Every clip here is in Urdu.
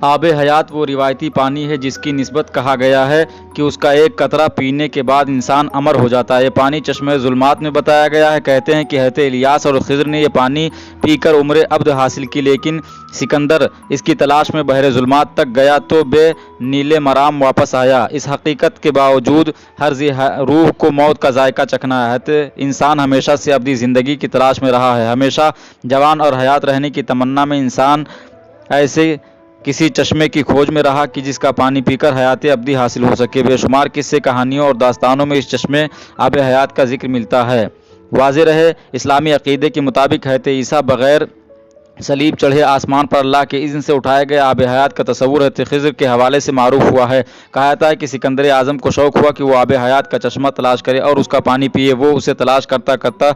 آب حیات وہ روایتی پانی ہے جس کی نسبت کہا گیا ہے کہ اس کا ایک قطرہ پینے کے بعد انسان امر ہو جاتا ہے۔ یہ پانی چشمہ ظلمات میں بتایا گیا ہے۔ کہتے ہیں کہ حضرت الیاس اور خضر نے یہ پانی پی کر عمر ابد حاصل کی، لیکن سکندر اس کی تلاش میں بحر ظلمات تک گیا تو بے نیل مرام واپس آیا۔ اس حقیقت کے باوجود ہر ذی روح کو موت کا ذائقہ چکھنا ہے۔ انسان ہمیشہ سے ابدی زندگی کی تلاش میں رہا ہے۔ ہمیشہ جوان اور حیات رہنے کی تمنا میں انسان ایسے کسی چشمے کی کھوج میں رہا کہ جس کا پانی پی کر حیات ابدی حاصل ہو سکے۔ بے شمار قصے، کہانیوں اور داستانوں میں اس چشمے آب حیات کا ذکر ملتا ہے۔ واضح رہے، اسلامی عقیدے کے مطابق حضرت عیسیٰ بغیر صلیب چڑھے آسمان پر اللہ کے اذن سے اٹھائے گئے آب حیات کا تصور حضرت خضر کے حوالے سے معروف ہوا ہے۔ کہا جاتا ہے کہ سکندر اعظم کو شوق ہوا کہ وہ آب حیات کا چشمہ تلاش کرے اور اس کا پانی پیے۔ وہ اسے تلاش کرتا کرتا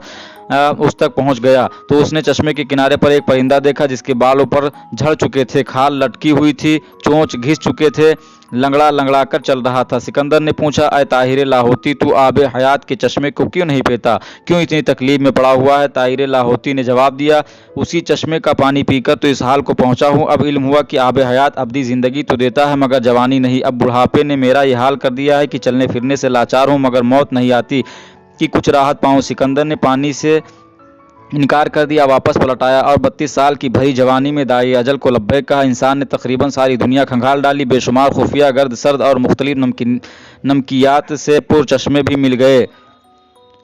اس تک پہنچ گیا تو اس نے چشمے کے کنارے پر ایک پرندہ دیکھا جس کے بال اوپر جھڑ چکے تھے، کھال لٹکی ہوئی تھی، چونچ گھس چکے تھے، لنگڑا لنگڑا کر چل رہا تھا۔ سکندر نے پوچھا، اے طاہر لاہوتی، تو آب حیات کے چشمے کو کیوں نہیں پیتا؟ کیوں اتنی تکلیف میں پڑا ہوا ہے؟ طاہر لاہوتی نے جواب دیا، اسی چشمے کا پانی پی کر تو اس حال کو پہنچا ہوں۔ اب علم ہوا کہ آب حیات ابدی زندگی تو دیتا ہے مگر جوانی نہیں۔ اب بڑھاپے نے میرا یہ حال کر دیا ہے کہ چلنے پھرنے سے لاچار ہوں مگر موت نہیں آتی کہ کچھ راحت پاؤں۔ سکندر نے پانی سے انکار کر دیا، واپس پلٹ آیا اور 32 سال کی بھری جوانی میں داعی اجل کو لبیک کہا۔ انسان نے تقریباً ساری دنیا کھنگال ڈالی، بے شمار خفیہ، گرد سرد اور مختلف نمکیات سے پر چشمے بھی مل گئے،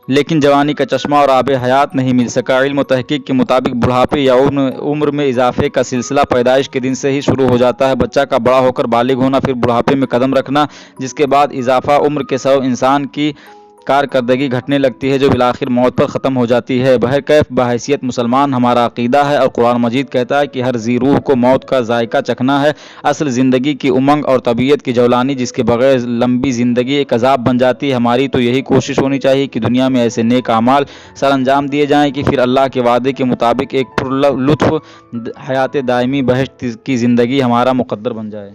لیکن جوانی کا چشمہ اور آب حیات نہیں مل سکا۔ علم و تحقیق کے مطابق بڑھاپے یا عمر میں اضافے کا سلسلہ پیدائش کے دن سے ہی شروع ہو جاتا ہے۔ بچہ کا بڑا ہو کر بالغ ہونا، پھر بڑھاپے میں قدم رکھنا، جس کے بعد اضافہ عمر کے سبب انسان کی کارکردگی گھٹنے لگتی ہے جو بالآخر موت پر ختم ہو جاتی ہے۔ بہرکیف بحیثیت مسلمان ہمارا عقیدہ ہے اور قرآن مجید کہتا ہے کہ ہر ذی روح کو موت کا ذائقہ چکھنا ہے۔ اصل زندگی کی امنگ اور طبیعت کی جولانی جس کے بغیر لمبی زندگی ایک عذاب بن جاتی ہے۔ ہماری تو یہی کوشش ہونی چاہیے کہ دنیا میں ایسے نیک اعمال سر انجام دیے جائیں کہ پھر اللہ کے وعدے کے مطابق ایک پر لطف حیات دائمی بہشت کی زندگی ہمارا مقدر بن جائے۔